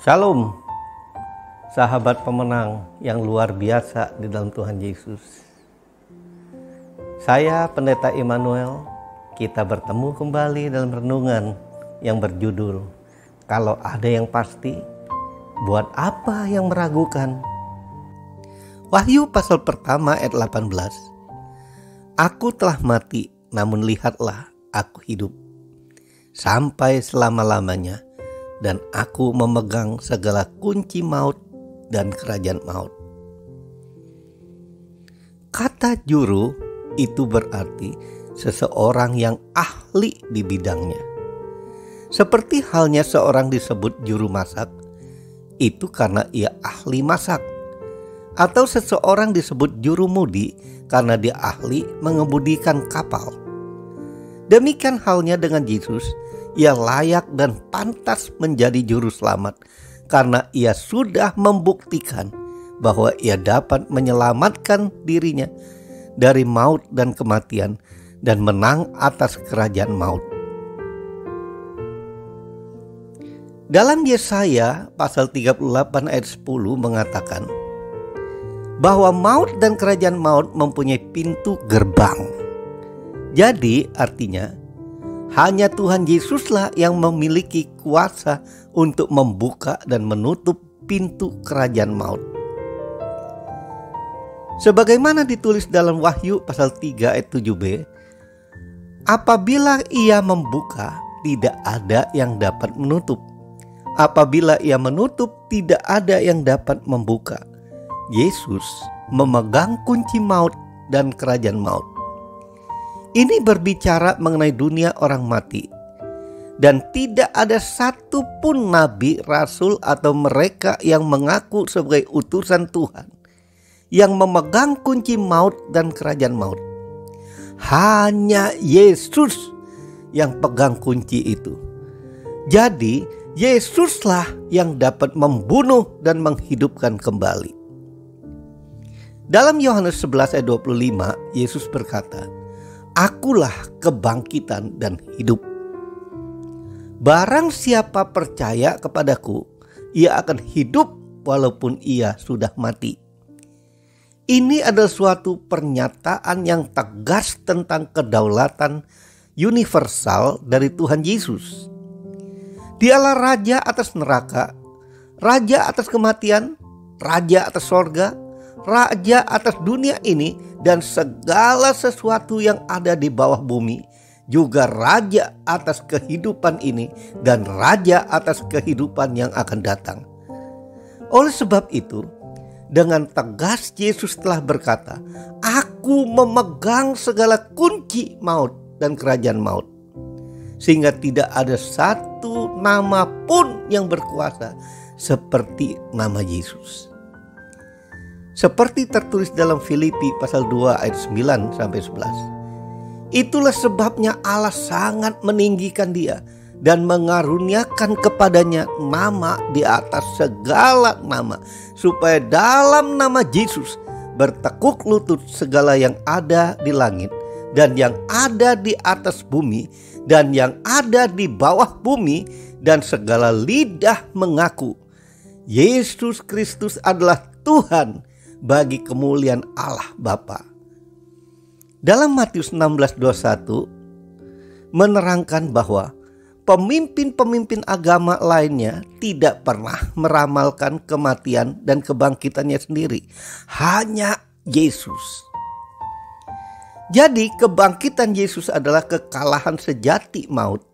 Shalom, sahabat pemenang yang luar biasa di dalam Tuhan Yesus. Saya Pendeta Immanuel, kita bertemu kembali dalam renungan yang berjudul Kalau Ada Yang Pasti, Buat Apa Yang Meragukan? Wahyu pasal pertama ayat 18. Aku telah mati, namun lihatlah aku hidup sampai selama-lamanya. Dan aku memegang segala kunci maut dan kerajaan maut. Kata juru itu berarti seseorang yang ahli di bidangnya. Seperti halnya seorang disebut juru masak, itu karena ia ahli masak. Atau seseorang disebut juru mudi karena dia ahli mengemudikan kapal. Demikian halnya dengan Yesus. Ia layak dan pantas menjadi juru selamat karena ia sudah membuktikan bahwa ia dapat menyelamatkan dirinya dari maut dan kematian dan menang atas kerajaan maut. Dalam Yesaya pasal 38 ayat 10 mengatakan bahwa maut dan kerajaan maut mempunyai pintu gerbang. Jadi artinya hanya Tuhan Yesuslah yang memiliki kuasa untuk membuka dan menutup pintu kerajaan maut. Sebagaimana ditulis dalam Wahyu pasal 3 ayat 7b, apabila ia membuka, tidak ada yang dapat menutup. Apabila ia menutup, tidak ada yang dapat membuka. Yesus memegang kunci maut dan kerajaan maut. Ini berbicara mengenai dunia orang mati. Dan tidak ada satupun nabi, rasul atau mereka yang mengaku sebagai utusan Tuhan yang memegang kunci maut dan kerajaan maut. Hanya Yesus yang pegang kunci itu. Jadi Yesuslah yang dapat membunuh dan menghidupkan kembali. Dalam Yohanes 11 ayat 25, Yesus berkata, Akulah kebangkitan dan hidup. Barang siapa percaya kepadaku, ia akan hidup walaupun ia sudah mati. Ini adalah suatu pernyataan yang tegas tentang kedaulatan universal dari Tuhan Yesus. Dialah raja atas neraka, raja atas kematian, raja atas sorga, raja atas dunia ini dan segala sesuatu yang ada di bawah bumi, juga raja atas kehidupan ini dan raja atas kehidupan yang akan datang. Oleh sebab itu, dengan tegas Yesus telah berkata, Aku memegang segala kunci maut dan kerajaan maut. Sehingga tidak ada satu nama pun yang berkuasa seperti nama Yesus. Seperti tertulis dalam Filipi pasal 2 ayat 9 sampai 11. Itulah sebabnya Allah sangat meninggikan dia dan mengaruniakan kepadanya nama di atas segala nama, supaya dalam nama Yesus bertekuk lutut segala yang ada di langit dan yang ada di atas bumi dan yang ada di bawah bumi, dan segala lidah mengaku Yesus Kristus adalah Tuhan bagi kemuliaan Allah Bapa. Dalam Matius 16:21 menerangkan bahwa pemimpin-pemimpin agama lainnya tidak pernah meramalkan kematian dan kebangkitannya sendiri. Hanya Yesus. Jadi kebangkitan Yesus adalah kekalahan sejati maut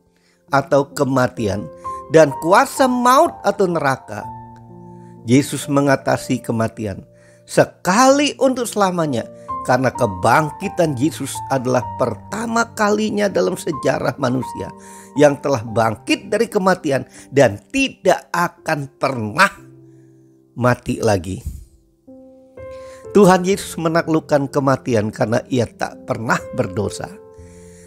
atau kematian dan kuasa maut atau neraka. Yesus mengatasi kematian sekali untuk selamanya, karena kebangkitan Yesus adalah pertama kalinya dalam sejarah manusia yang telah bangkit dari kematian dan tidak akan pernah mati lagi. Tuhan Yesus menaklukkan kematian karena ia tak pernah berdosa.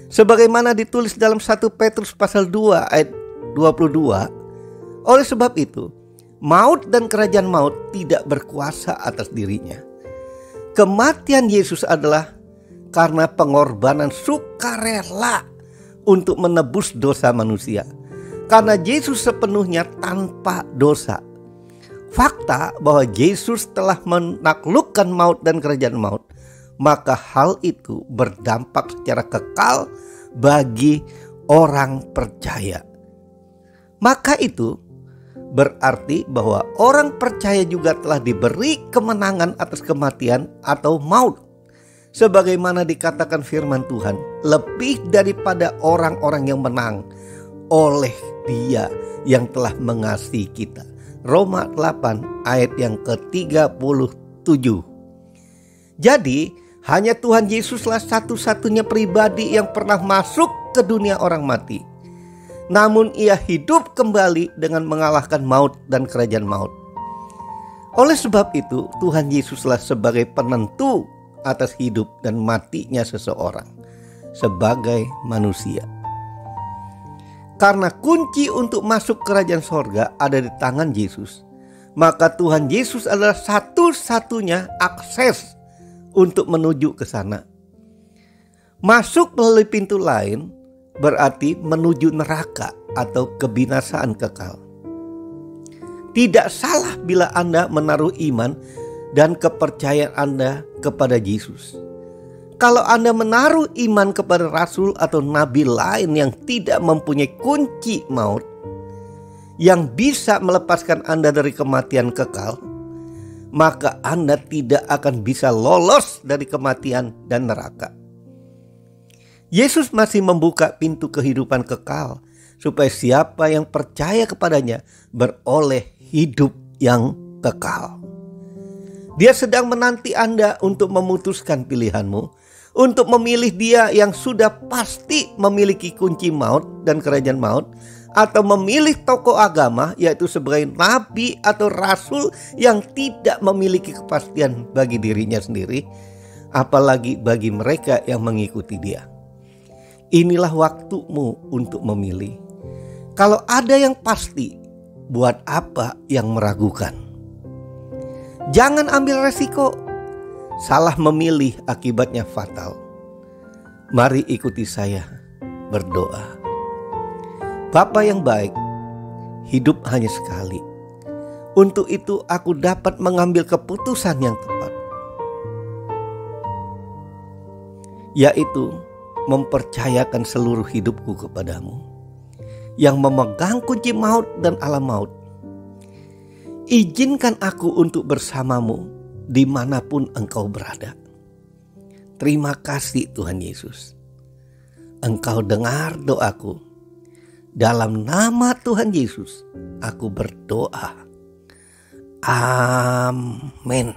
Sebagaimana ditulis dalam 1 Petrus pasal 2 ayat 22, oleh sebab itu maut dan kerajaan maut tidak berkuasa atas dirinya. Kematian Yesus adalah karena pengorbanan sukarela untuk menebus dosa manusia. Karena Yesus sepenuhnya tanpa dosa, fakta bahwa Yesus telah menaklukkan maut dan kerajaan maut, maka hal itu berdampak secara kekal bagi orang percaya. Maka itu berarti bahwa orang percaya juga telah diberi kemenangan atas kematian atau maut. Sebagaimana dikatakan firman Tuhan, lebih daripada orang-orang yang menang oleh Dia yang telah mengasihi kita. Roma 8 ayat yang ke-37. Jadi hanya Tuhan Yesuslah satu-satunya pribadi yang pernah masuk ke dunia orang mati. Namun Ia hidup kembali dengan mengalahkan maut dan kerajaan maut. Oleh sebab itu Tuhan Yesuslah sebagai penentu atas hidup dan matinya seseorang sebagai manusia. Karena kunci untuk masuk kerajaan sorga ada di tangan Yesus, maka Tuhan Yesus adalah satu-satunya akses untuk menuju ke sana. Masuk melalui pintu lain berarti menuju neraka atau kebinasaan kekal. Tidak salah bila Anda menaruh iman dan kepercayaan Anda kepada Yesus. Kalau Anda menaruh iman kepada rasul atau nabi lain yang tidak mempunyai kunci maut yang bisa melepaskan Anda dari kematian kekal, maka Anda tidak akan bisa lolos dari kematian dan neraka. Yesus masih membuka pintu kehidupan kekal supaya siapa yang percaya kepadanya beroleh hidup yang kekal. Dia sedang menanti Anda untuk memutuskan pilihanmu, untuk memilih Dia yang sudah pasti memiliki kunci maut dan kerajaan maut, atau memilih tokoh agama yaitu sebagai nabi atau rasul yang tidak memiliki kepastian bagi dirinya sendiri, apalagi bagi mereka yang mengikuti Dia. Inilah waktumu untuk memilih. Kalau ada yang pasti, buat apa yang meragukan? Jangan ambil resiko. Salah memilih akibatnya fatal. Mari ikuti saya berdoa. Bapa yang baik, hidup hanya sekali. Untuk itu aku dapat mengambil keputusan yang tepat, yaitu mempercayakan seluruh hidupku kepadamu, yang memegang kunci maut dan alam maut. Izinkan aku untuk bersamamu dimanapun engkau berada. Terima kasih Tuhan Yesus. Engkau dengar doaku. Dalam nama Tuhan Yesus aku berdoa. Amin.